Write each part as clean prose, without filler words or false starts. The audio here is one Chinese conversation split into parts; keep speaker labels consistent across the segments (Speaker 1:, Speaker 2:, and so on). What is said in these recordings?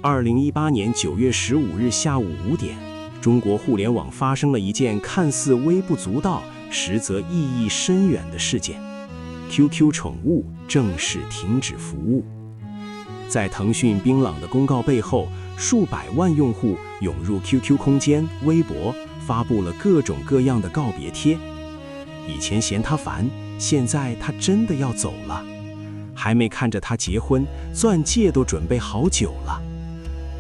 Speaker 1: 2018年9月15日下午5点，中国互联网发生了一件看似微不足道，实则意义深远的事件。QQ 宠物正式停止服务。在腾讯冰冷的公告背后，数百万用户涌入 QQ 空间、微博，发布了各种各样的告别贴。以前嫌他烦，现在他真的要走了。还没看着他结婚，钻戒都准备好久了。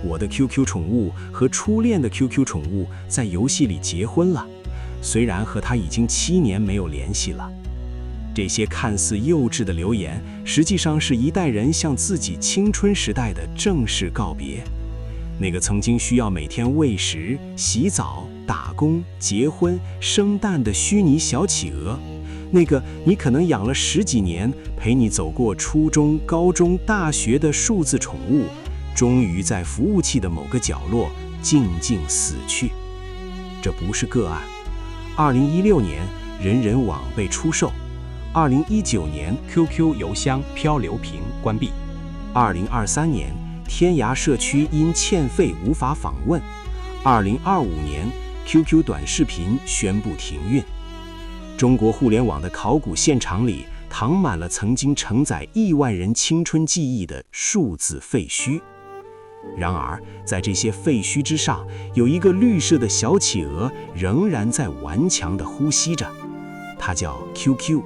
Speaker 1: 我的 QQ 宠物和初恋的 QQ 宠物在游戏里结婚了，虽然和他已经7年没有联系了。这些看似幼稚的留言，实际上是一代人向自己青春时代的正式告别。那个曾经需要每天喂食、洗澡、打工、结婚、生蛋的虚拟小企鹅，那个你可能养了10几年，陪你走过初中、高中、大学的数字宠物，终于在服务器的某个角落静静死去。这不是个案。2016年，人人网被出售；2019年
Speaker 2: ，QQ 邮箱漂流瓶关闭
Speaker 1: ；2023年，天涯社区因欠费无法访问；2025年 ，QQ 短视频宣布停运。中国互联网的考古现场里，躺满了曾经承载亿万人青春记忆的数字废墟。然而，在这些废墟之上，有一个绿色的小企鹅仍然在顽强地呼吸着，它叫 QQ，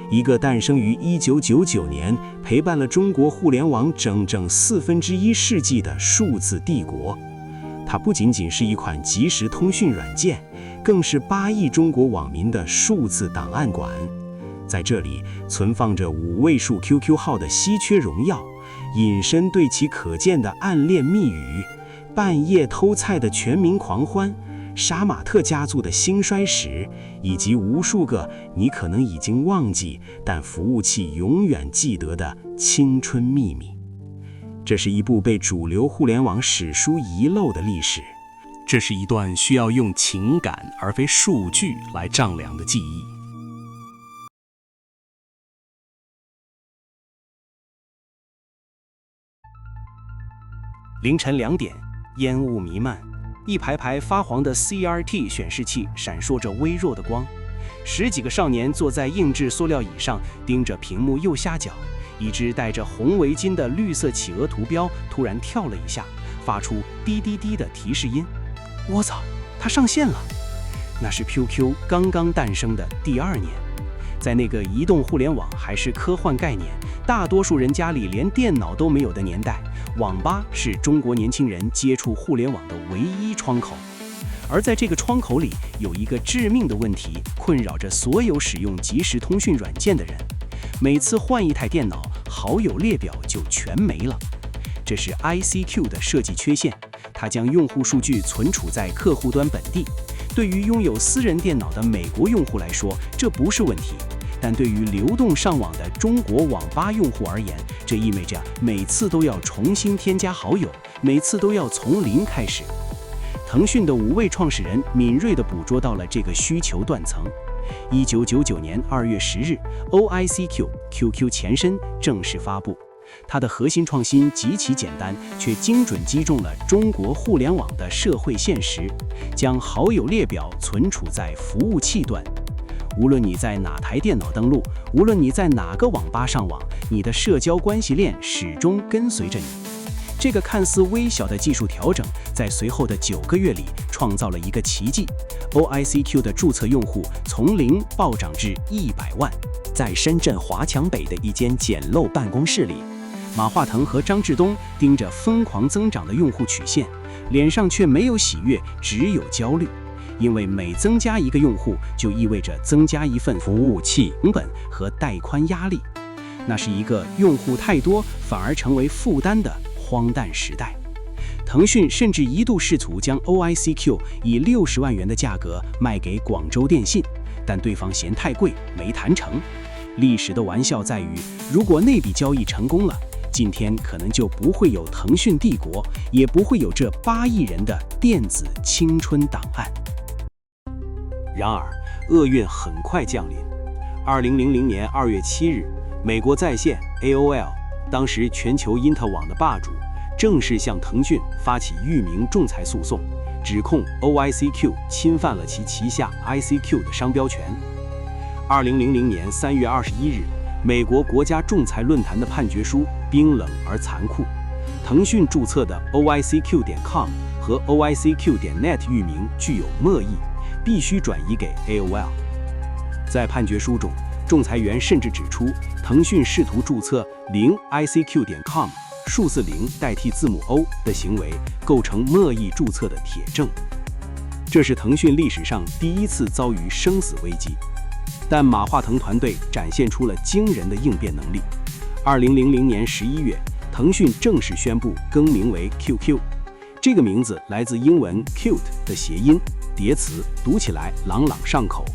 Speaker 1: 一个诞生于1999年，陪伴了中国互联网整整1/4世纪的数字帝国。它不仅仅是一款即时通讯软件，更是8亿中国网民的数字档案馆。在这里存放着5位数 QQ 号的稀缺荣耀，隐身对其可见的暗恋密语，半夜偷菜的全民狂欢，杀马特家族的兴衰史，以及无数个你可能已经忘记，但服务器永远记得的青春秘密。这是一部被主流互联网史书遗漏的历史，
Speaker 2: 这是一段需要用情感而非数据来丈量的记忆。
Speaker 1: 凌晨2点，烟雾弥漫，一排排发黄的 CRT 显示器闪烁着微弱的光。10几个少年坐在硬质塑料椅上，盯着屏幕右下角。一只戴着红围巾的绿色企鹅图标突然跳了一下，发出滴滴滴的提示音。我操，它上线了！那是 QQ 刚刚诞生的第2年。在那个移动互联网还是科幻概念，大多数人家里连电脑都没有的年代，网吧是中国年轻人接触互联网的唯一窗口。而在这个窗口里，有一个致命的问题困扰着所有使用即时通讯软件的人。每次换一台电脑，好友列表就全没了。这是 ICQ 的设计缺陷，它将用户数据存储在客户端本地。对于拥有私人电脑的美国用户来说，这不是问题，但对于流动上网的中国网吧用户而言，这意味着每次都要重新添加好友，每次都要从零开始。腾讯的5位创始人敏锐地捕捉到了这个需求断层。1999年2月10日 ，OICQ QQ 前身正式发布。它的核心创新极其简单，却精准击中了中国互联网的社会现实，将好友列表存储在服务器端。无论你在哪台电脑登录，无论你在哪个网吧上网，你的社交关系链始终跟随着你。这个看似微小的技术调整，在随后的9个月里创造了一个奇迹。OICQ 的注册用户从0暴涨至100万。在深圳华强北的一间简陋办公室里，马化腾和张志东盯着疯狂增长的用户曲线，脸上却没有喜悦，只有焦虑。因为每增加一个用户，就意味着增加一份服务器成本和带宽压力。那是一个用户太多反而成为负担的荒诞时代。腾讯甚至一度试图将 OICQ 以60万元的价格卖给广州电信，但对方嫌太贵，没谈成。历史的玩笑在于，如果那笔交易成功了，今天可能就不会有腾讯帝国，也不会有这8亿人的电子青春档案。然而，厄运很快降临。2000年2月7日，美国在线 AOL， 当时全球因特网的霸主，正式向腾讯发起域名仲裁诉讼，指控 OICQ 侵犯了其旗下 ICQ 的商标权。2000年3月21日，美国国家仲裁论坛的判决书冰冷而残酷，腾讯注册的 OICQ.com 和 OICQ.net 域名具有墨意，必须转移给 AOL。在判决书中，仲裁员甚至指出，腾讯试图注册0ICQ.com 数字零代替字母 O 的行为构成墨意注册的铁证。这是腾讯历史上第一次遭遇生死危机，但马化腾团队展现出了惊人的应变能力。2000年11月，腾讯正式宣布更名为 QQ。这个名字来自英文 cute 的谐音，叠词，读起来朗朗上口。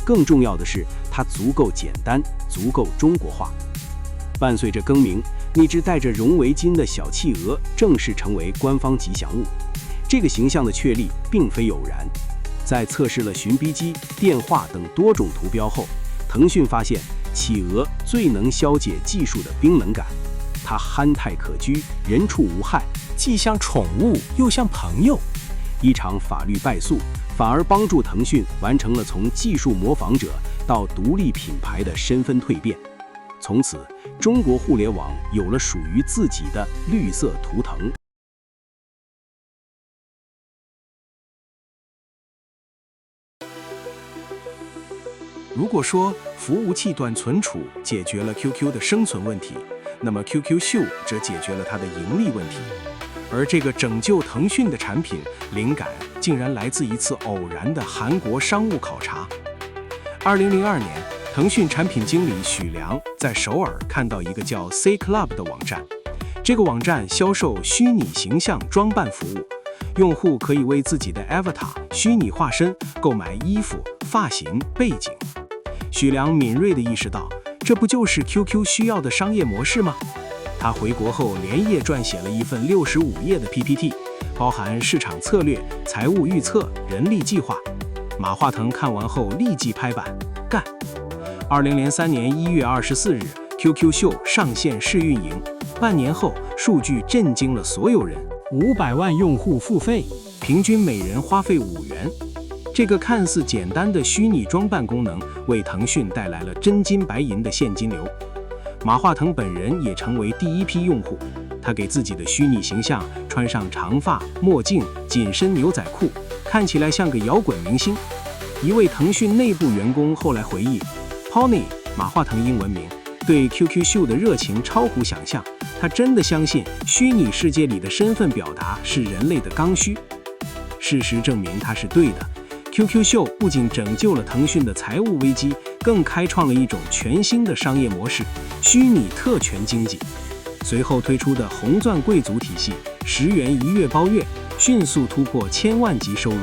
Speaker 1: 更重要的是，它足够简单，足够中国化。伴随着更名，那只戴着绒围巾的小企鹅正式成为官方吉祥物。这个形象的确立并非偶然。在测试了寻逼机、电话等多种图标后，腾讯发现企鹅最能消解技术的冰冷感。它憨态可掬，人畜无害，
Speaker 2: 既像宠物又像朋友。
Speaker 1: 一场法律败诉，反而帮助腾讯完成了从技术模仿者到独立品牌的身份蜕变。从此，中国互联网有了属于自己的绿色图腾。
Speaker 2: 如果说服务器短存储解决了 QQ 的生存问题，那么 QQ 秀则解决了它的盈利问题。而这个拯救腾讯的产品灵感，竟然来自一次偶然的韩国商务考察。2002年，腾讯产品经理许良在首尔看到一个叫 C Club 的网站，这个网站销售虚拟形象装扮服务，用户可以为自己的 avatar 虚拟化身购买衣服、发型、背景。许良敏锐地意识到，这不就是 QQ 需要的商业模式吗？他回国后连夜撰写了一份65页的 PPT， 包含市场策略、财务预测、人力计划。马化腾看完后立即拍板干。2003年1月24日 ，QQ 秀上线试运营，半年后数据震惊了所有人，500万用户付费，平均每人花费5元。这个看似简单的虚拟装扮功能，为腾讯带来了真金白银的现金流。马化腾本人也成为第一批用户，他给自己的虚拟形象穿上长发、墨镜、紧身牛仔裤，看起来像个摇滚明星。一位腾讯内部员工后来回忆 ，Pony 马化腾英文名对 QQ 秀的热情超乎想象，他真的相信虚拟世界里的身份表达是人类的刚需。事实证明他是对的。QQ 秀不仅拯救了腾讯的财务危机，更开创了一种全新的商业模式——虚拟特权经济。随后推出的红钻贵族体系，10元1月包月，迅速突破1000万级收入。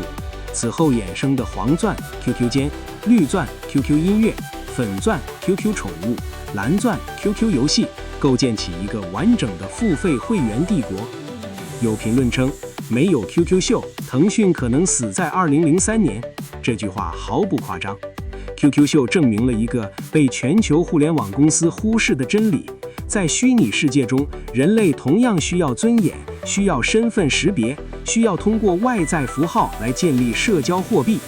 Speaker 2: 此后衍生的黄钻 QQ 间、绿钻 QQ 音乐、粉钻 QQ 宠物、蓝钻 QQ 游戏，构建起一个完整的付费会员帝国。有评论称，没有 QQ 秀，腾讯可能死在2003年。这句话毫不夸张。QQ 秀证明了一个被全球互联网公司忽视的真理：在虚拟世界中，人类同样需要尊严，需要身份识别，需要通过外在符号来建立社交货币。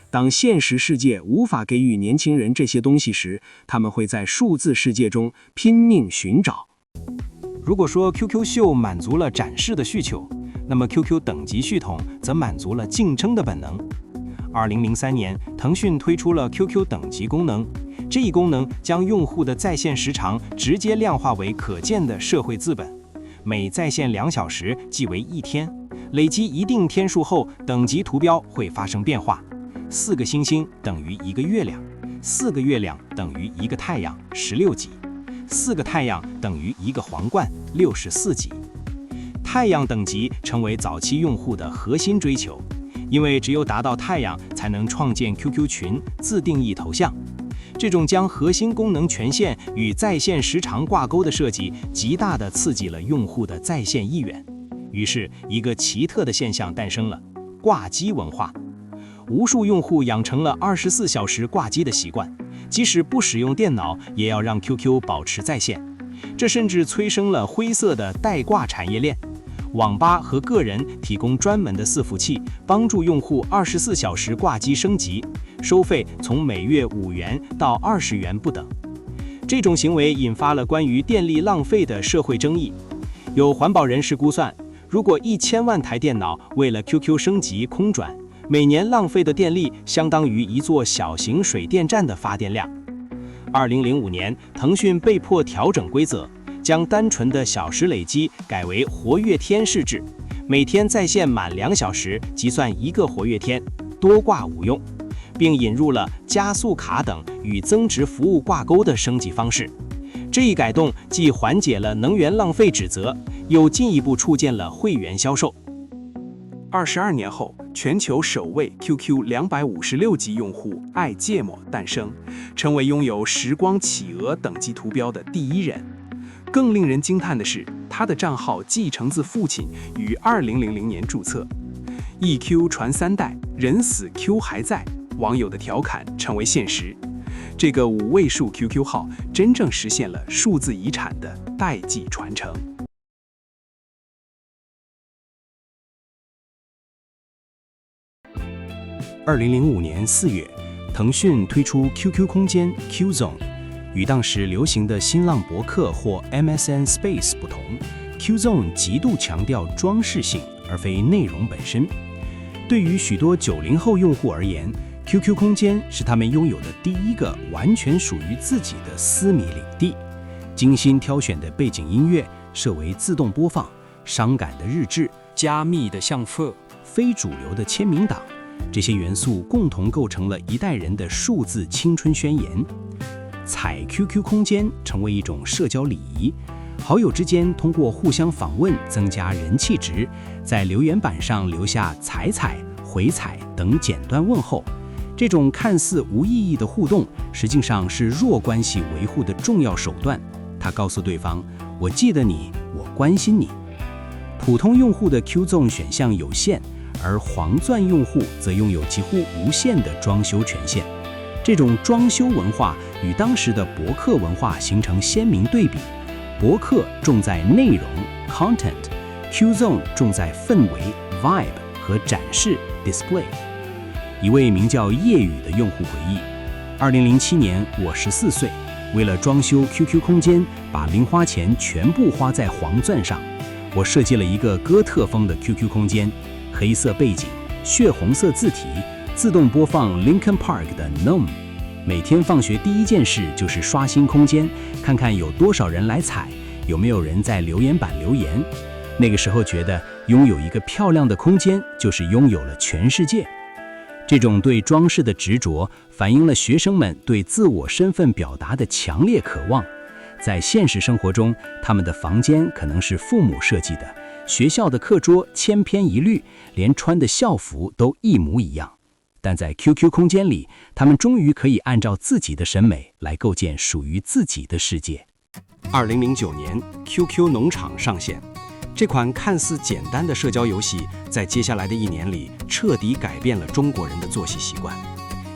Speaker 2: 当现实世界无法给予年轻人这些东西时，他们会在数字世界中拼命寻找。
Speaker 1: 如果说 QQ 秀满足了展示的需求，那么 QQ 等级系统则满足了竞争的本能。2003年，腾讯推出了 QQ 等级功能，这一功能将用户的在线时长直接量化为可见的社会资本，每在线2小时即为1天，累积一定天数后，等级图标会发生变化。4个星星等于1个月亮，4个月亮等于1个太阳，16级；4个太阳等于1个皇冠，64级。太阳等级成为早期用户的核心追求，因为只有达到太阳，才能创建 QQ 群、自定义头像。这种将核心功能权限与在线时长挂钩的设计，极大地刺激了用户的在线意愿。于是，一个奇特的现象诞生了：挂机文化。无数用户养成了24小时挂机的习惯，即使不使用电脑，也要让 QQ 保持在线。这甚至催生了灰色的代挂产业链。网吧和个人提供专门的伺服器，帮助用户24小时挂机升级，收费从每月5元到20元不等。这种行为引发了关于电力浪费的社会争议。有环保人士估算，如果1000万台电脑为了 QQ 升级空转，每年浪费的电力相当于一座小型水电站的发电量。2005年，腾讯被迫调整规则，将单纯的小时累积改为活跃天式制，每天在线满2小时即算1个活跃天，多挂无用，并引入了加速卡等与增值服务挂钩的升级方式。这一改动既缓解了能源浪费指责，又进一步促进了会员销售。
Speaker 2: 22年后，全球首位 QQ 256级用户艾芥末诞生，成为拥有时光企鹅等级图标的第一人。更令人惊叹的是，他的账号继承自父亲，于2000年注册。一 Q 传3代，人死 Q 还在，网友的调侃成为现实。这个5位数 QQ 号真正实现了数字遗产的代际传承。
Speaker 1: 2005年4月，腾讯推出 QQ 空间 Qzone， 与当时流行的新浪博客或 MSN Space 不同， Qzone 极度强调装饰性而非内容本身。对于许多90后用户而言， QQ 空间是他们拥有的第一个完全属于自己的私密领地。精心挑选的背景音乐设为自动播放，伤感的日志，加密的相册，非主流的签名档，这些元素共同构成了一代人的数字青春宣言。踩 QQ 空间成为一种社交礼仪，好友之间通过互相访问增加人气值，在留言板上留下踩踩、回踩等简短问候。这种看似无意义的互动，实际上是弱关系维护的重要手段。它告诉对方，我记得你，我关心你。普通用户的 Qzone 选项有限，而黄钻用户则拥有几乎无限的装修权限。这种装修文化与当时的博客文化形成鲜明对比。博客重在内容 content， Qzone 重在氛围 vibe 和展示 display。一位名叫叶宇的用户回忆，2007年我14岁，为了装修 QQ 空间，把零花钱全部花在黄钻上。我设计了一个哥特风的 QQ 空间，黑色背景，血红色字体，自动播放 Linkin Park 的 Gnome。 每天放学第一件事就是刷新空间，看看有多少人来踩，有没有人在留言板留言。那个时候觉得拥有一个漂亮的空间就是拥有了全世界。这种对装饰的执着，反映了学生们对自我身份表达的强烈渴望。在现实生活中，他们的房间可能是父母设计的，学校的课桌千篇一律，连穿的校服都一模一样。但在 QQ 空间里，他们终于可以按照自己的审美来构建属于自己的世界。2009年 QQ 农场上线，这款看似简单的社交游戏，在接下来的1年里彻底改变了中国人的作息习惯。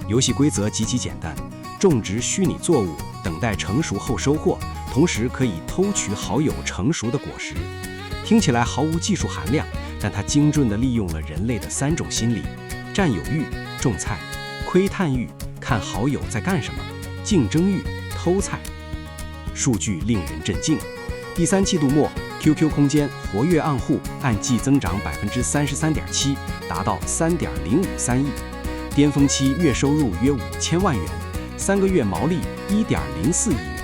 Speaker 1: 游戏规则极其简单，种植虚拟作物，等待成熟后收获，同时可以偷取好友成熟的果实。听起来毫无技术含量，但它精准地利用了人类的3种心理：占有欲、种菜、窥探欲、看好友在干什么、竞争欲、偷菜。数据令人震惊。第3季度末，QQ 空间活跃按户按季增长33.7%，达到3.053亿，巅峰期月收入约5000万元，3个月毛利1.04亿元。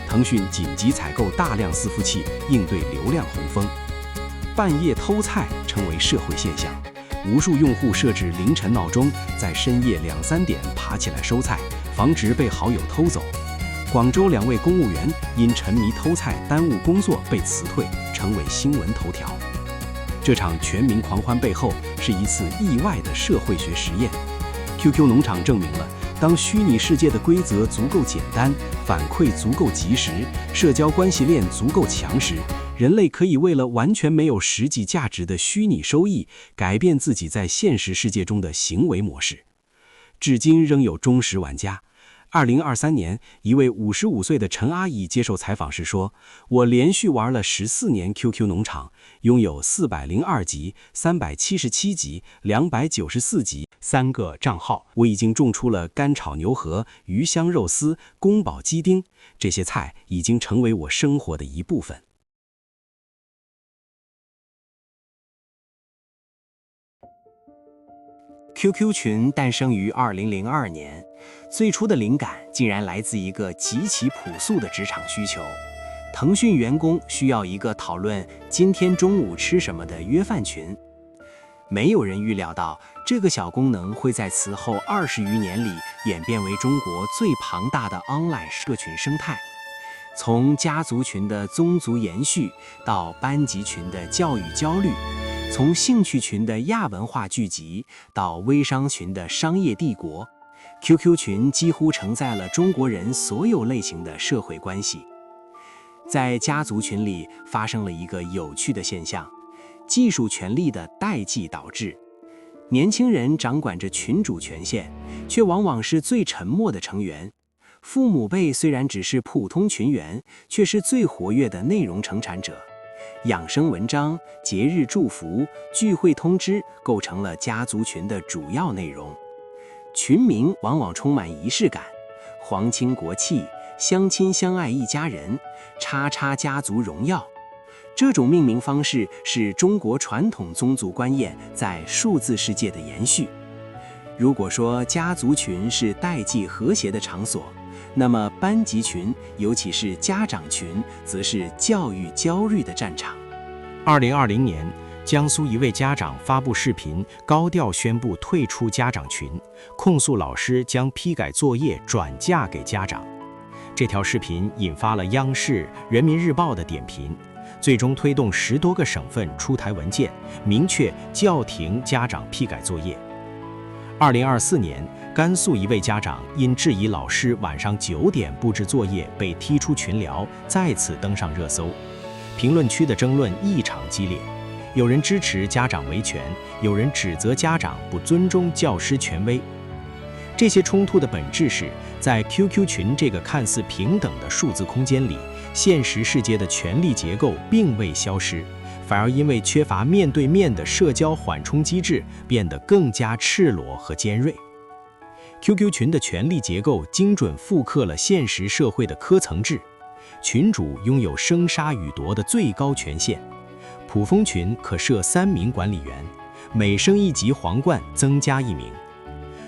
Speaker 1: 腾讯紧急采购大量伺服器，应对流量洪峰。半夜偷菜成为社会现象，无数用户设置凌晨闹钟，在深夜2、3点爬起来收菜，防止被好友偷走。广州2位公务员因沉迷偷菜耽误工作被辞退，成为新闻头条。这场全民狂欢背后是一次意外的社会学实验。QQ 农场证明了，当虚拟世界的规则足够简单，反馈足够及时，社交关系链足够强时，人类可以为了完全没有实际价值的虚拟收益，改变自己在现实世界中的行为模式。至今仍有忠实玩家， 2023年，一位55岁的陈阿姨接受采访时说：“我连续玩了14年 QQ 农场，拥有402集、377集、294集3个账号。我已经种出了干炒牛河、鱼香肉丝、宫保鸡丁，这些菜已经成为我生活的一部分。” QQ 群诞生于2002年，最初的灵感竟然来自一个极其朴素的职场需求。腾讯员工需要一个讨论今天中午吃什么的约饭群。没有人预料到，这个小功能会在此后20余年里演变为中国最庞大的 online 社群生态。从家族群的宗族延续，到班级群的教育焦虑，从兴趣群的亚文化聚集到微商群的商业帝国， QQ 群几乎承载了中国人所有类型的社会关系。在家族群里发生了一个有趣的现象，技术权力的代际导致。年轻人掌管着群主权限，却往往是最沉默的成员。父母辈虽然只是普通群员，却是最活跃的内容生产者。养生文章、节日祝福、聚会通知构成了家族群的主要内容。群名往往充满仪式感，皇亲国戚、相亲相爱一家人、叉叉家族荣耀。这种命名方式是中国传统宗族观念在数字世界的延续。如果说家族群是代际和谐的场所，那么班级群，尤其是家长群，则是教育焦虑的战场。
Speaker 3: 2020年，江苏一位家长发布视频，高调宣布退出家长群，控诉老师将批改作业转嫁给家长。这条视频引发了央视、人民日报的点评，最终推动10多个省份出台文件，明确叫停家长批改作业。2024年，甘肃一位家长因质疑老师晚上9点布置作业被踢出群聊，再次登上热搜。评论区的争论异常激烈，有人支持家长维权，有人指责家长不尊重教师权威。这些冲突的本质是，在 QQ 群这个看似平等的数字空间里，现实世界的权力结构并未消失，反而因为缺乏面对面的社交缓冲机制，变得更加赤裸和尖锐。QQ 群的权力结构精准复刻了现实社会的科层制，群主拥有生杀予夺的最高权限。普丰群可设3名管理员，每升1级皇冠增加1名。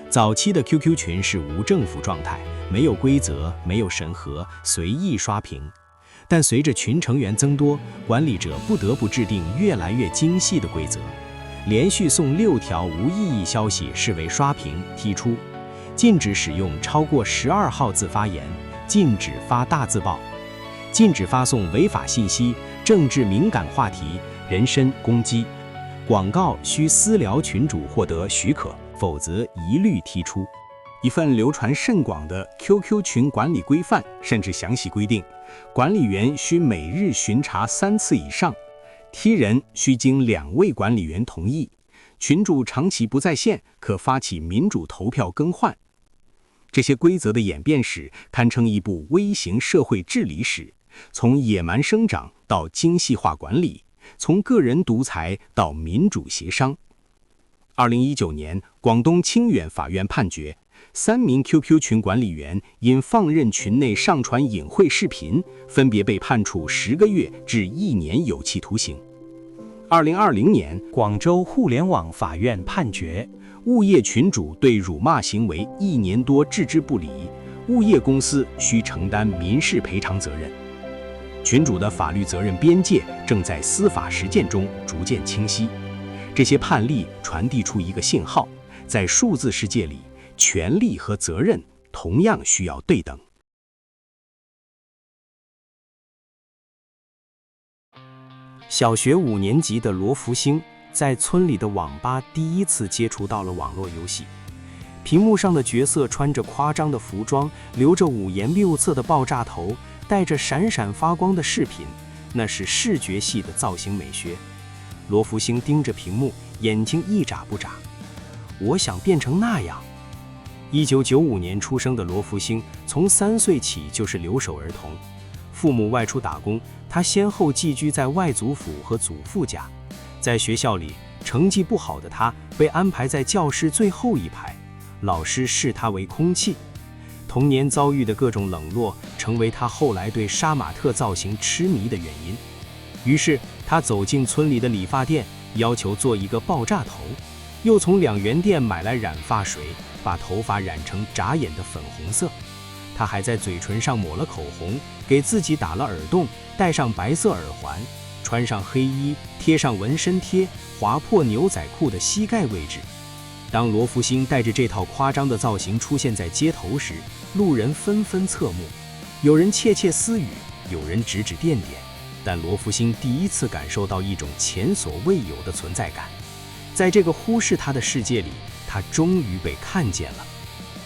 Speaker 3: 早期的 QQ 群是无政府状态，没有规则，没有审核，随意刷屏。但随着群成员增多，管理者不得不制定越来越精细的规则。连续送6条无意义消息视为刷屏踢出，禁止使用超过12号字发言，禁止发大字报，禁止发送违法信息、政治敏感话题、人身攻击。广告需私聊群主获得许可，否则一律踢出。
Speaker 2: 一份流传甚广的 QQ 群管理规范甚至详细规定，管理员需每日巡查3次以上，踢人需经2位管理员同意，群主长期不在线，可发起民主投票更换。这些规则的演变史堪称一部微型社会治理史，从野蛮生长到精细化管理，从个人独裁到民主协商。2019年，广东清远法院判决，3名 QQ 群管理员因放任群内上传隐晦视频，分别被判处10个月至1年有期徒刑。2020年，
Speaker 1: 广州互联网法院判决，
Speaker 2: 物业群主对辱骂行为1年多置之不理，物业公司需承担民事赔偿责任。群主的法律责任边界正在司法实践中逐渐清晰。这些判例传递出一个信号，在数字世界里，权利和责任同样需要对等。
Speaker 1: 小学5年级的罗福星在村里的网吧第一次接触到了网络游戏。屏幕上的角色穿着夸张的服装，留着5颜6色的爆炸头，带着闪闪发光的饰品，那是视觉系的造型美学。罗福星盯着屏幕，眼睛一眨不眨。我想变成那样。
Speaker 3: 1995年出生的罗福星，从3岁起就是留守儿童，父母外出打工，他先后寄居在外祖父和祖父家。在学校里，成绩不好的他被安排在教室最后一排，老师视他为空气。童年遭遇的各种冷落，成为他后来对杀马特造型痴迷的原因。于是他走进村里的理发店，要求做一个爆炸头，又从2元店买来染发水，把头发染成眨眼的粉红色。他还在嘴唇上抹了口红，给自己打了耳洞，戴上白色耳环，穿上黑衣，贴上纹身贴，划破牛仔裤的膝盖位置。当罗福星带着这套夸张的造型出现在街头时，路人纷纷侧目，有人窃窃私语，有人指指点点，但罗福星第一次感受到一种前所未有的存在感。在这个忽视他的世界里，他终于被看见了。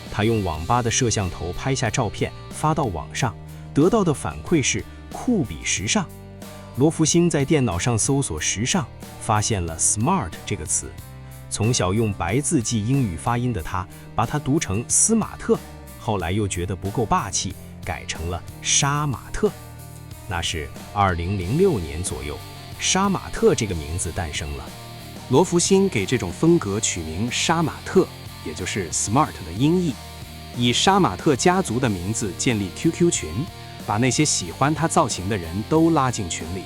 Speaker 3: 他用网吧的摄像头拍下照片，发到网上，得到的反馈是酷比时尚。罗福星在电脑上搜索时尚，发现了 smart 这个词。从小用白字记英语发音的他，把它读成斯马特，后来又觉得不够霸气，改成了杀马特。那是2006年左右，杀马特这个名字诞生了。
Speaker 1: 罗福星给这种风格取名杀马特，也就是 smart 的音译，以杀马特家族的名字建立 QQ 群，把那些喜欢他造型的人都拉进群里。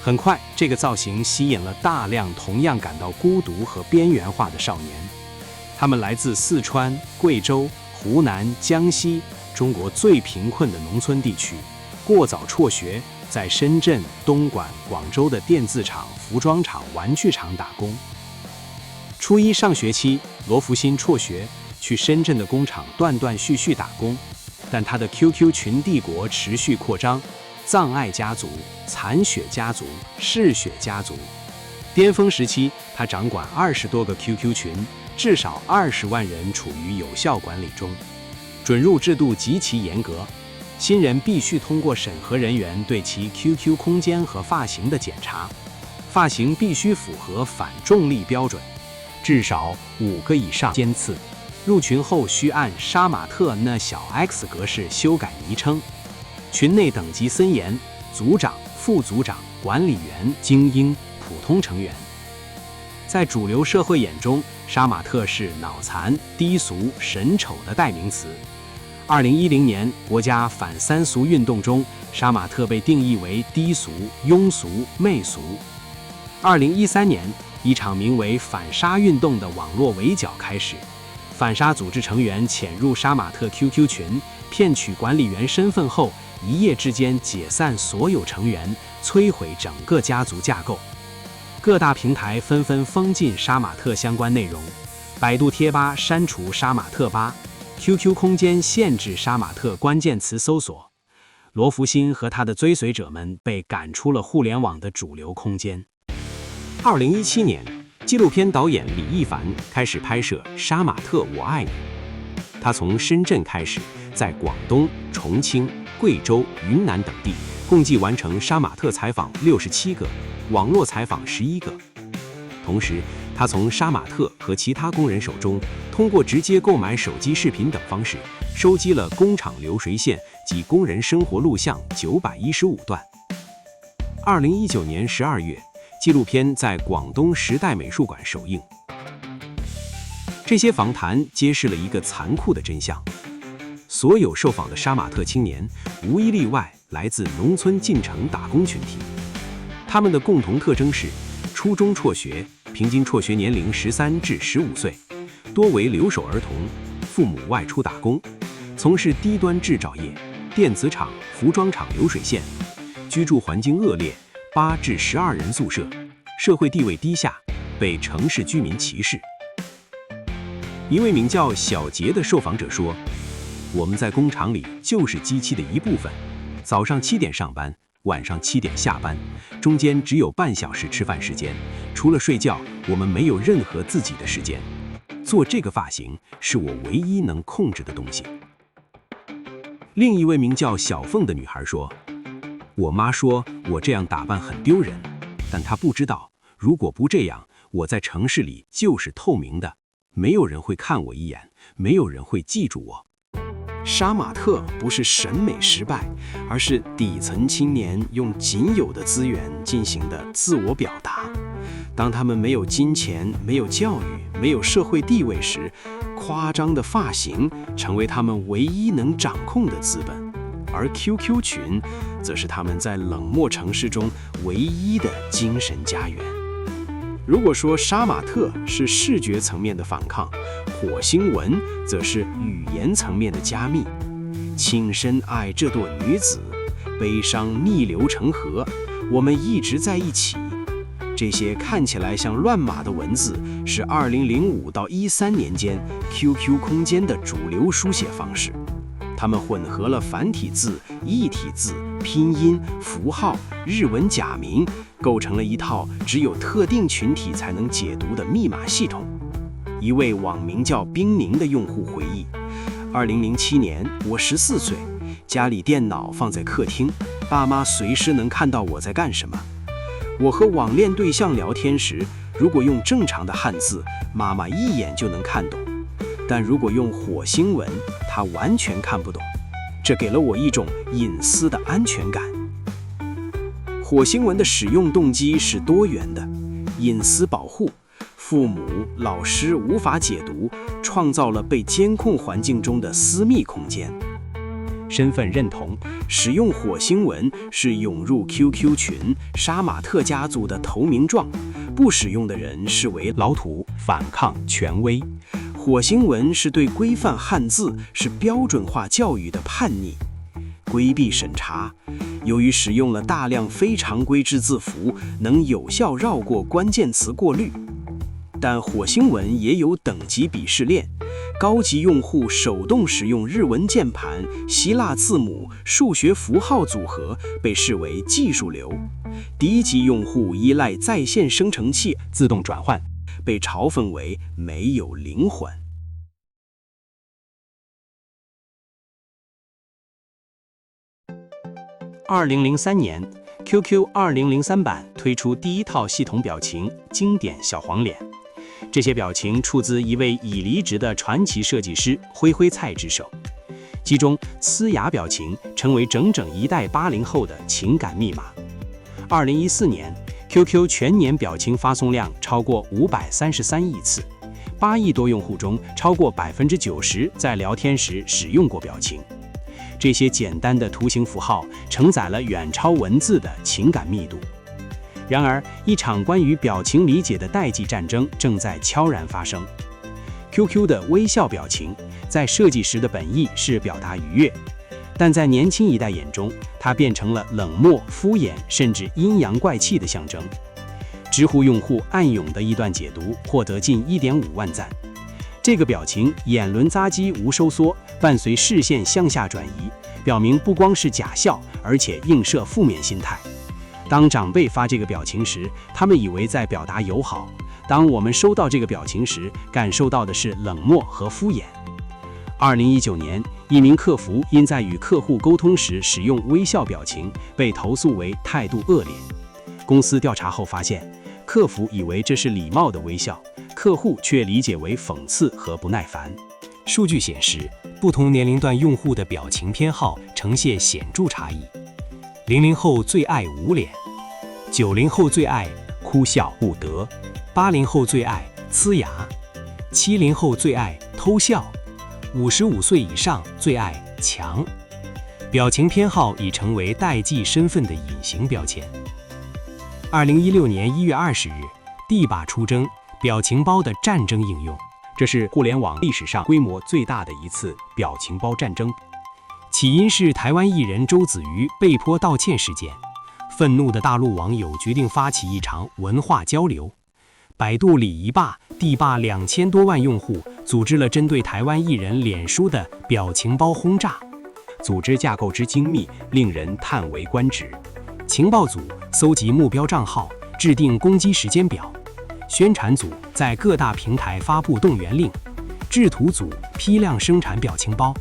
Speaker 1: 很快，这个造型吸引了大量同样感到孤独和边缘化的少年，他们来自四川、贵州、湖南、江西，中国最贫困的农村地区，过早辍学，在深圳、东莞、广州的电字厂、服装厂、玩具厂打工。初一上学期，罗福星辍学，去深圳的工厂断断续续打工，但他的 QQ 群帝国持续扩张，藏爱家族、残血家族、嗜血家族。巅峰时期，他掌管20多个 QQ 群，至少20万人处于有效管理中。准入制度极其严格，新人必须通过审核人员对其 QQ 空间和发型的检查，发型必须符合反重力标准，至少5个以上尖刺。入群后需按杀马特那小 X 格式修改昵称。群内等级森严，组长、副组长、管理员、精英、普通成员。在主流社会眼中，杀马特是脑残、低俗、神丑的代名词。2010年，国家反三俗运动中，杀马特被定义为低俗、庸俗、媚俗。2013年，一场名为反杀运动的网络围剿开始，反杀组织成员潜入杀马特 QQ 群，骗取管理员身份后，一夜之间解散所有成员，摧毁整个家族架构。各大平台纷纷封禁杀马特相关内容，百度贴吧删除杀马特吧， QQ 空间限制杀马特关键词搜索。罗福星和他的追随者们被赶出了互联网的主流空间。2017年，纪录片导演李一凡开始拍摄《杀马特我爱你》。他从深圳开始，在广东、重庆、贵州、云南等地，共计完成杀马特采访67个，网络采访11个。同时，他从杀马特和其他工人手中，通过直接购买手机视频等方式，收集了工厂流水线及工人生活录像915段。2019年12月，纪录片在广东时代美术馆首映。这些访谈揭示了一个残酷的真相：所有受访的杀马特青年，无一例外来自农村进城打工群体。他们的共同特征是初中辍学，平均辍学年龄13至15岁，多为留守儿童，父母外出打工，从事低端制造业、电子厂、服装厂流水线，居住环境恶劣，8至12人宿舍，社会地位低下，被城市居民歧视。一位名叫小杰的受访者说：“我们在工厂里就是机器的一部分，早上7点上班，晚上7点下班，中间只有半小时吃饭时间，除了睡觉，我们没有任何自己的时间。做这个发型是我唯一能控制的东西。”另一位名叫小凤的女孩说：“我妈说我这样打扮很丢人，但她不知道，如果不这样，我在城市里就是透明的，
Speaker 2: 没有人会看我一眼，没有人会记住我。
Speaker 1: 杀马特不是审美失败，而是底层青年用仅有的资源进行的自我表达。当他们没有金钱、没有教育、没有社会地位时，夸张的发型成为他们唯一能掌控的资本，而 QQ 群则是他们在冷漠城市中唯一的精神家园。如果说杀马特是视觉层面的反抗，火星文则是语言层面的加密。请深爱这朵女子，悲伤逆流成河，我们一直在一起。这些看起来像乱码的文字，是2005到13年间 QQ 空间的主流书写方式。它们混合了繁体字、异体字、拼音、符号、日文假名，构成了一套只有特定群体才能解读的密码系统。一位网名叫冰宁的用户回忆，2007年我14岁，家里电脑放在客厅，爸妈随时能看到我在干什么。我和网恋对象聊天时，如果用正常的汉字，妈妈一眼就能看懂，但如果用火星文，她完全看不懂。这给了我一种隐私的安全感。火星文的使用动机是多元的：隐私保护，父母、老师无法解读，创造了被监控环境中的私密空间。身份认同，使用火星文是涌入 QQ 群杀马特家族的投名状，不使用的人视为老土、反抗、权威。火星文是对规范汉字是标准化教育的叛逆。规避审查，由于使用了大量非常规之字符，能有效绕过关键词过滤。但火星文也有等级鄙视链，高级用户手动使用日文键盘、希腊字母、数学符号组合，被视为技术流；低级用户依赖在线生成器自动转换，被嘲讽为没有灵魂。2003年 QQ 2003版推出第一套系统表情经典小黄脸，这些表情出自一位已离职的传奇设计师灰灰菜之手，其中呲牙表情成为整整一代80后的情感密码。2014年 QQ 全年表情发送量超过533亿次，8亿多用户中超过90%在聊天时使用过表情。这些简单的图形符号承载了远超文字的情感密度。然而，一场关于表情理解的代际战争正在悄然发生。QQ 的微笑表情在设计时的本意是表达愉悦，但在年轻一代眼中，它变成了冷漠、敷衍，甚至阴阳怪气的象征。知乎用户暗涌的一段解读获得近1.5万赞。这个表情眼轮匝肌无收缩，伴随视线向下转移，表明不光是假笑，而且映射负面心态。当长辈发这个表情时，他们以为在表达友好；当我们收到这个表情时，感受到的是冷漠和敷衍。2019年，一名客服因在与客户沟通时使用微笑表情，被投诉为态度恶劣。公司调查后发现，客服以为这是礼貌的微笑，客户却理解为讽刺和不耐烦。
Speaker 3: 数据显示，不同年龄段用户的表情偏好呈现显著差异。00后最爱捂脸，90后最爱哭笑不得，80后最爱呲牙，70后最爱偷笑，55岁以上最爱强。表情偏好已成为代际身份的隐形标签。2016年1月20日，帝吧出征表情包的战争应用，这是互联网历史上规模最大的一次表情包战争。起因是台湾艺人周子瑜被迫道歉事件，愤怒的大陆网友决定发起一场文化交流。百度礼仪吧、帝吧2000多万用户组织了针对台湾艺人脸书的表情包轰炸，组织架构之精密，令人叹为观止。情报组搜集目标账号，制定攻击时间表；宣传组在各大平台发布动员令；制图组批量生产表情包；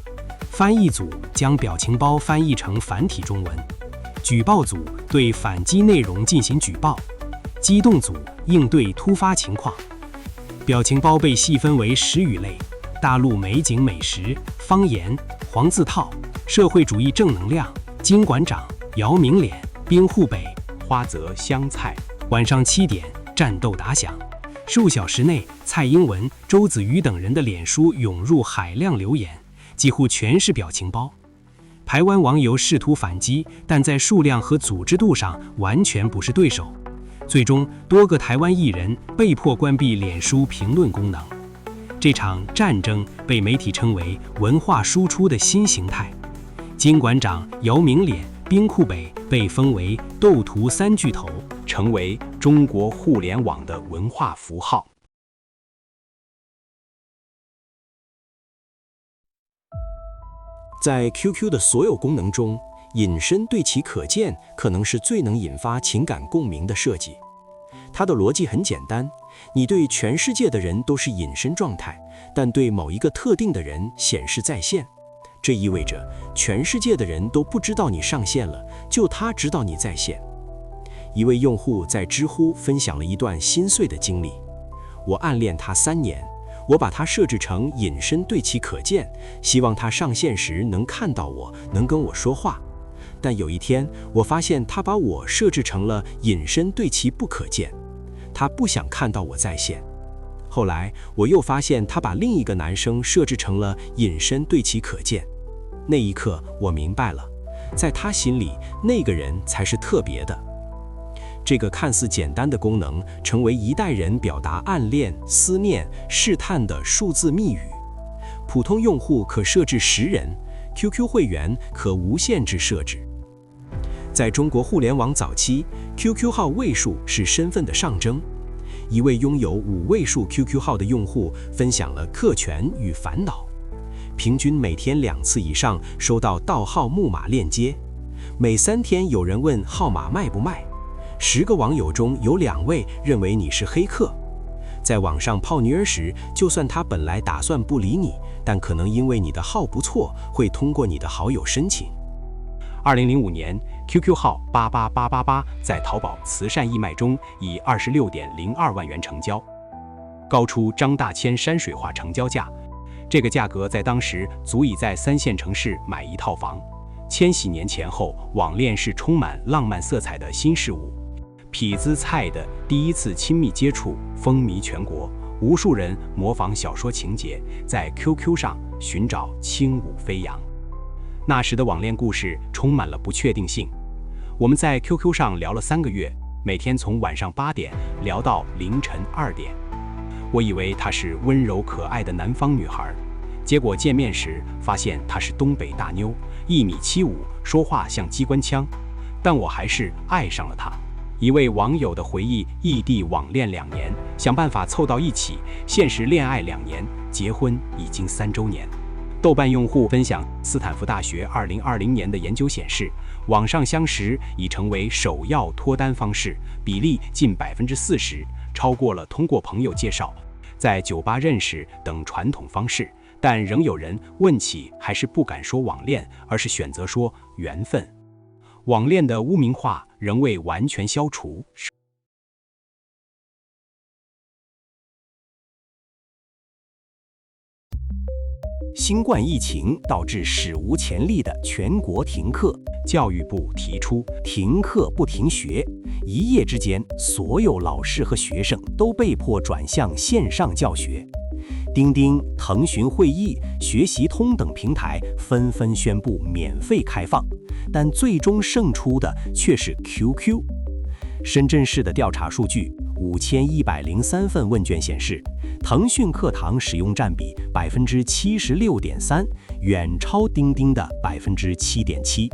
Speaker 3: 翻译组将表情包翻译成繁体中文；举报组对反击内容进行举报；机动组应对突发情况。
Speaker 4: 表情包被细分为10余类：大陆美景美食、方言、黄字套、社会主义正能量、金馆长、姚明脸、兵沪北、
Speaker 1: 花泽香菜。
Speaker 4: 晚上7点，战斗打响。数小时内，蔡英文、周子瑜等人的脸书涌入海量留言，几乎全是表情包。台湾网友试图反击，但在数量和组织度上完全不是对手。最终，多个台湾艺人被迫关闭脸书评论功能。这场战争被媒体称为文化输出的新形态。金馆长、姚明脸、兵库北被封为斗图3巨头，
Speaker 1: 成为中国互联网的文化符号。
Speaker 3: 在 QQ 的所有功能中，隐身对其可见可能是最能引发情感共鸣的设计。它的逻辑很简单，你对全世界的人都是隐身状态，但对某一个特定的人显示在线。这意味着全世界的人都不知道你上线了，就他知道你在线。一位用户在知乎分享了一段心碎的经历：我暗恋他3年，我把他设置成隐身对其可见，希望他上线时能看到我，能跟我说话。但有一天，我发现他把我设置成了隐身对其不可见，他不想看到我在线。后来，我又发现他把另一个男生设置成了隐身对其可见。那一刻，我明白了，在他心里，那个人才是特别的。这个看似简单的功能，成为一代人表达暗恋、思念、试探的数字密语。普通用户可设置10人，QQ 会员可无限制设置。在中国互联网早期， QQ 号位数是身份的象征。一位拥有5位数 QQ 号的用户分享了课权与烦恼，平均每天2次以上收到盗号木马链接，每3天有人问号码卖不卖，10个网友中有2位认为你是黑客。在网上泡女儿时，就算他本来打算不理你，但可能因为你的号不错，会通过你的好友申请。
Speaker 1: 2005年 QQ 号88888在淘宝慈善义卖中以26.02万元成交，高出张大千山水画成交价。这个价格在当时足以在3线城市买一套房。千禧年前后，网恋是充满浪漫色彩的新事物。痞子蔡的第一次亲密接触风靡全国，无数人模仿小说情节，在 QQ 上寻找轻舞飞扬。那时的网恋故事充满了不确定性。我们在 QQ 上聊了3个月，每天从晚上8点聊到凌晨2点。我以为她是温柔可爱的南方女孩，结果见面时发现她是东北大妞，1.75米，说话像机关枪。但我还是爱上了她。一位网友的回忆：异地网恋2年，想办法凑到一起，现实恋爱2年，结婚已经3周年。豆瓣用户分享，斯坦福大学2020年的研究显示，网上相识已成为首要脱单方式，比例近40%，超过了通过朋友介绍、在酒吧认识等传统方式。但仍有人问起还是不敢说网恋，而是选择说缘分。网恋的污名化仍未完全消除。
Speaker 5: 新冠疫情导致史无前例的全国停课，
Speaker 1: 教育部提出
Speaker 5: 停课不停学，一夜之间，所有老师和学生都被迫转向线上教学。钉钉、腾讯会议、学习通等平台纷纷宣布免费开放，但最终胜出的却是 QQ。深圳市的调查数据，5103份问卷显示，腾讯课堂使用占比76.3%，远超钉钉的7.7%。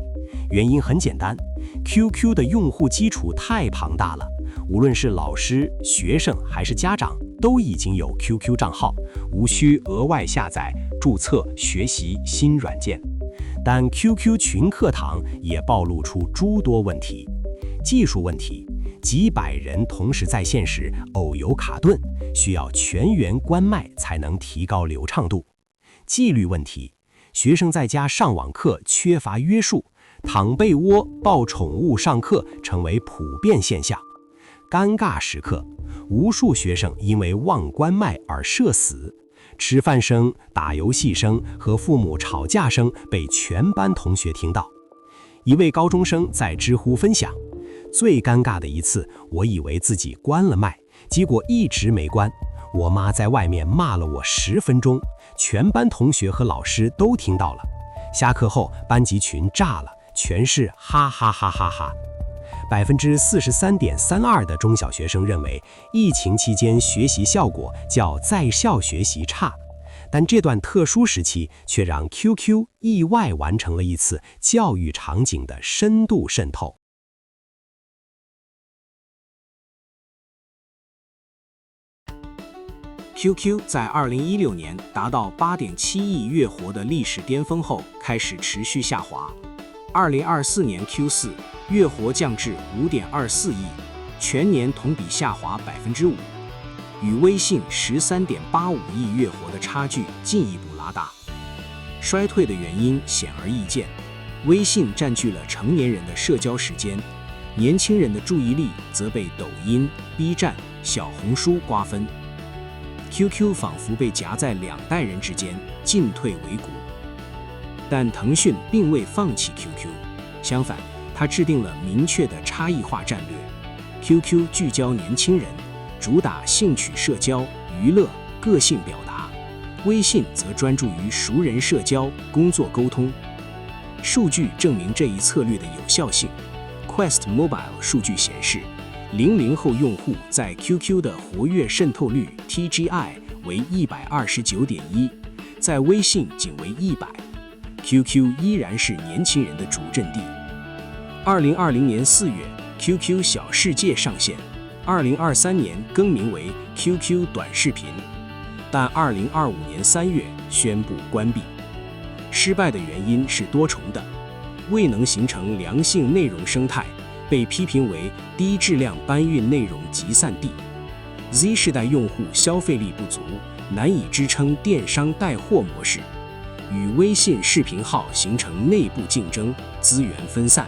Speaker 5: 原因很简单 ，QQ 的用户基础太庞大了，无论是老师、学生还是家长，都已经有 QQ 账号，
Speaker 1: 无需额外下载、注册学习新软件。
Speaker 5: 但 QQ 群课堂也暴露出诸多问题：技术问题，几百人同时在线时偶有卡顿，需要全员关麦才能提高流畅度；纪律问题，学生在家上网课缺乏约束，躺被窝、抱宠物上课成为普遍现象；尴尬时刻，无数学生因为忘关麦而社死，吃饭声、打游戏声和父母吵架声被全班同学听到。一位高中生在知乎分享，最尴尬的一次，我以为自己关了麦，结果一直没关。我妈在外面骂了我10分钟，全班同学和老师都听到了。下课后，班级群炸了，全是哈哈哈哈哈。43.32%的中小学生认为，疫情期间学习效果较在校学习差。但这段特殊时期却让 QQ 意外完成了一次教育场景的深度渗透。
Speaker 1: QQ 在2016年达到8.7亿月活的历史巅峰后，开始持续下滑。2024年 Q4 月活降至5.24亿，全年同比下滑5%，与微信13.85亿月活的差距进一步拉大。衰退的原因显而易见，微信占据了成年人的社交时间，年轻人的注意力则被抖音、B 站、小红书瓜分。QQ 仿佛被夹在2代人之间，进退维谷。但腾讯并未放弃 QQ， 相反，它制定了明确的差异化战略。QQ 聚焦年轻人，主打兴趣社交、娱乐、个性表达；微信则专注于熟人社交、工作沟通。数据证明这一策略的有效性。Quest Mobile 数据显示，00后用户在 QQ 的活跃渗透率 TGI 为129.1%，在微信仅为100。QQ 依然是年轻人的主阵地。2020年4月 ，QQ 小世界上线，2023年更名为 QQ 短视频，但2025年3月宣布关闭。失败的原因是多重的，未能形成良性内容生态，被批评为低质量搬运内容集散地。Z 世代用户消费力不足，难以支撑电商带货模式，与微信视频号形成内部竞争，资源分散。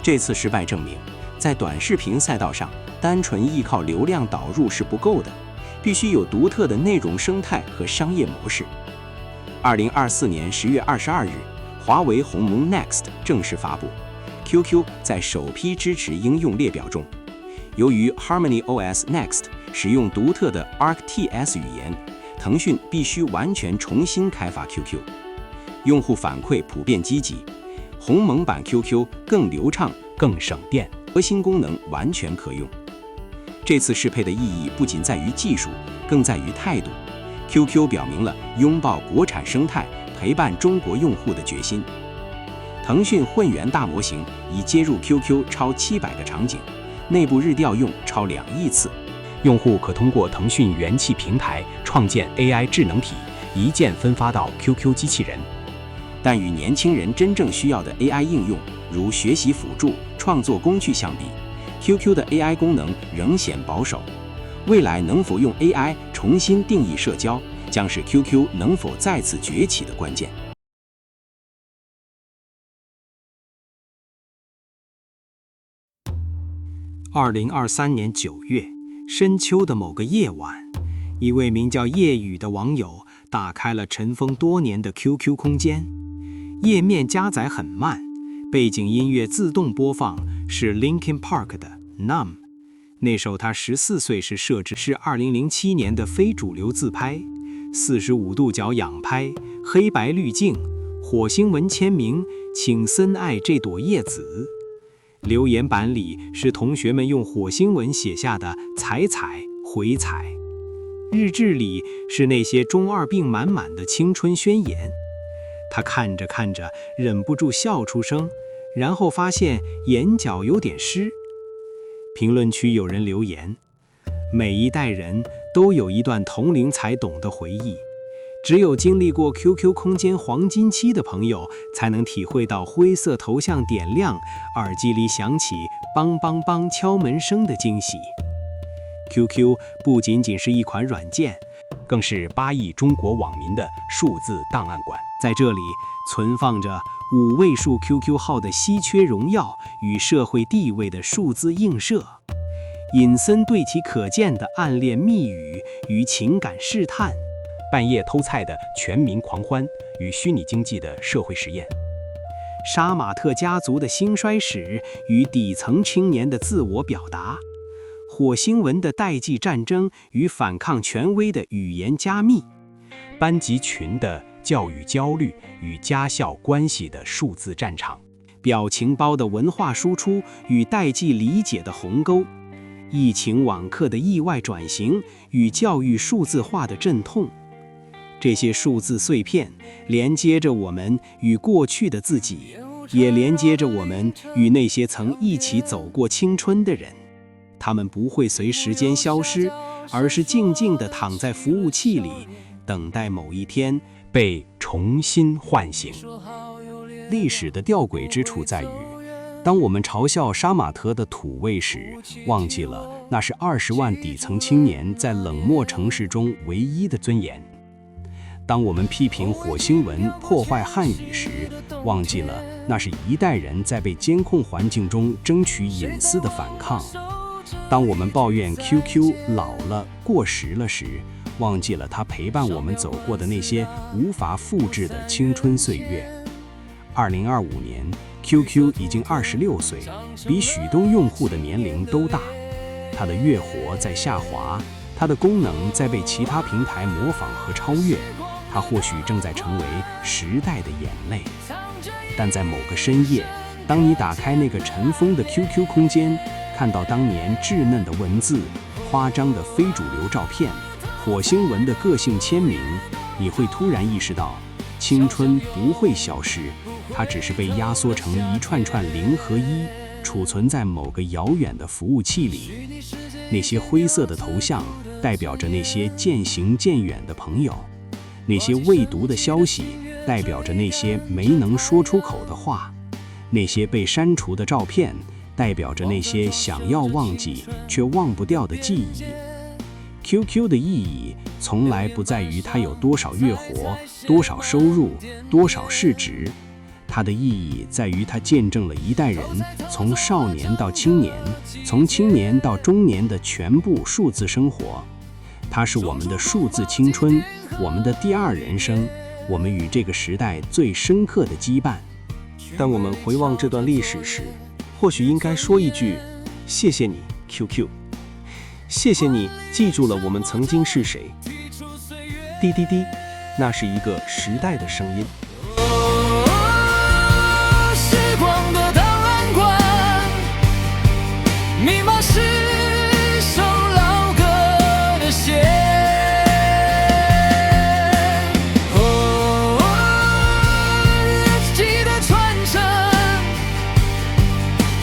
Speaker 5: 这次失败证明，在短视频赛道上，单纯依靠流量导入是不够的，必须有独特的内容生态和商业模式。2024年10月22日，华为鸿蒙 Next 正式发布。QQ 在首批支持应用列表中，由于 HarmonyOS Next 使用独特的 ArcTS 语言，腾讯必须完全重新开发 QQ。用户反馈普遍积极，鸿蒙版 QQ 更流畅、更省电，核心功能完全可用。这次适配的意义不仅在于技术，更在于态度。QQ 表明了拥抱国产生态、陪伴中国用户的决心。腾讯混元大模型已接入 QQ 超700个场景，内部日调用超2亿次。用户可通过腾讯元气平台创建 AI 智能体，一键分发到 QQ 机器人。但与年轻人真正需要的 AI 应用，如学习辅助、创作工具相比， QQ 的 AI 功能仍显保守。未来能否用 AI 重新定义社交，将是 QQ 能否再次崛起的关键。
Speaker 1: 2023年9月，深秋的某个夜晚，一位名叫夜雨的网友打开了尘封多年的 QQ 空间。页面加载很慢，背景音乐自动播放是 Linkin Park 的 Numb。那首他14岁时设置是2007年的非主流自拍，45度角仰拍，黑白滤镜，火星文签名，请深爱这朵叶子。留言板里是同学们用火星文写下的彩彩回彩，日志里是那些中二病满满的青春宣言。他看着看着忍不住笑出声，然后发现眼角有点湿。评论区有人留言，每一代人都有一段同龄才懂的回忆，只有经历过 QQ 空间黄金期的朋友才能体会到灰色头像点亮，耳机里响起梆梆梆敲门声的惊喜。 QQ 不仅仅是一款软件，
Speaker 5: 更是8亿中国网民的数字档案馆。
Speaker 1: 在这里存放着5位数 QQ 号的稀缺荣耀与社会地位的数字映射。隐森对其可见的暗恋密语与情感试探，
Speaker 5: 半夜偷菜的全民狂欢与虚拟经济的社会实验，
Speaker 1: 杀马特家族的兴衰史与底层青年的自我表达，火星文的代际战争与反抗权威的语言加密，
Speaker 5: 班级群的教育焦虑与家校关系的数字战场，
Speaker 1: 表情包的文化输出与代际理解的鸿沟，疫情网课的意外转型与教育数字化的阵痛。这些数字碎片连接着我们与过去的自己，也连接着我们与那些曾一起走过青春的人。他们不会随时间消失，而是静静地躺在服务器里，等待某一天
Speaker 5: 被重新唤醒。历史的吊诡之处在于，当我们嘲笑杀马特的土味时，忘记了那是20万底层青年在冷漠城市中唯一的尊严；当我们批评火星文破坏汉语时，忘记了那是一代人在被监控环境中争取隐私的反抗；当我们抱怨 QQ 老了过时了时，忘记了它陪伴我们走过的那些无法复制的青春岁月。2025年 QQ 已经26岁，比许多用户的年龄都大。它的月活在下滑，它的功能在被其他平台模仿和超越，它或许正在成为时代的眼泪。但在某个深夜，当你打开那个尘封的 QQ 空间，看到当年稚嫩的文字、夸张的非主流照片、火星文的个性签名，你会突然意识到，青春不会消失，它只是被压缩成一串串0和1，储存在某个遥远的服务器里。那些灰色的头像代表着那些渐行渐远的朋友，那些未读的消息代表着那些没能说出口的话，那些被删除的照片代表着那些想要忘记却忘不掉的记忆。QQ 的意义从来不在于它有多少月活、多少收入、多少市值，它的意义在于它见证了一代人从少年到青年，从青年到中年的全部数字生活。它是我们的数字青春，我们的第二人生，我们与这个时代最深刻的羁绊。
Speaker 2: 当我们回望这段历史时，或许应该说一句：谢谢你 QQ， 谢谢你记住了我们曾经是谁。滴滴滴，那是一个时代的声音。
Speaker 6: 时光的档案馆，密码是首老歌的弦。日记的传承，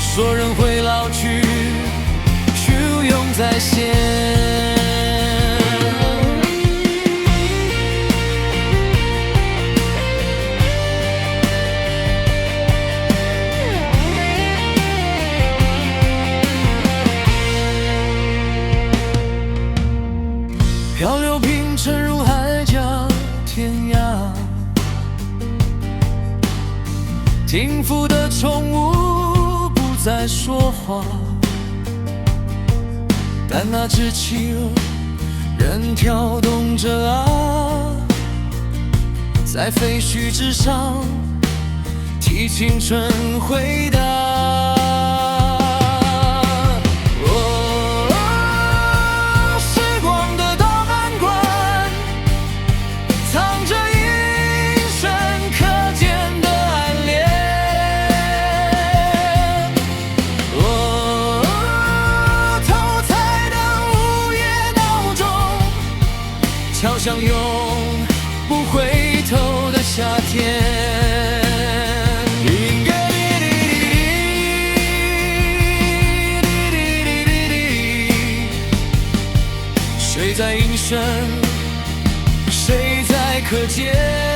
Speaker 6: 说人会老去，簇拥在线。漂流瓶沉入海角天涯，停服的宠物不再说话，但那只企鹅仍跳动着啊，在废墟之上替青春回答。敲响永不回头的夏天。谁在应声，谁在可见？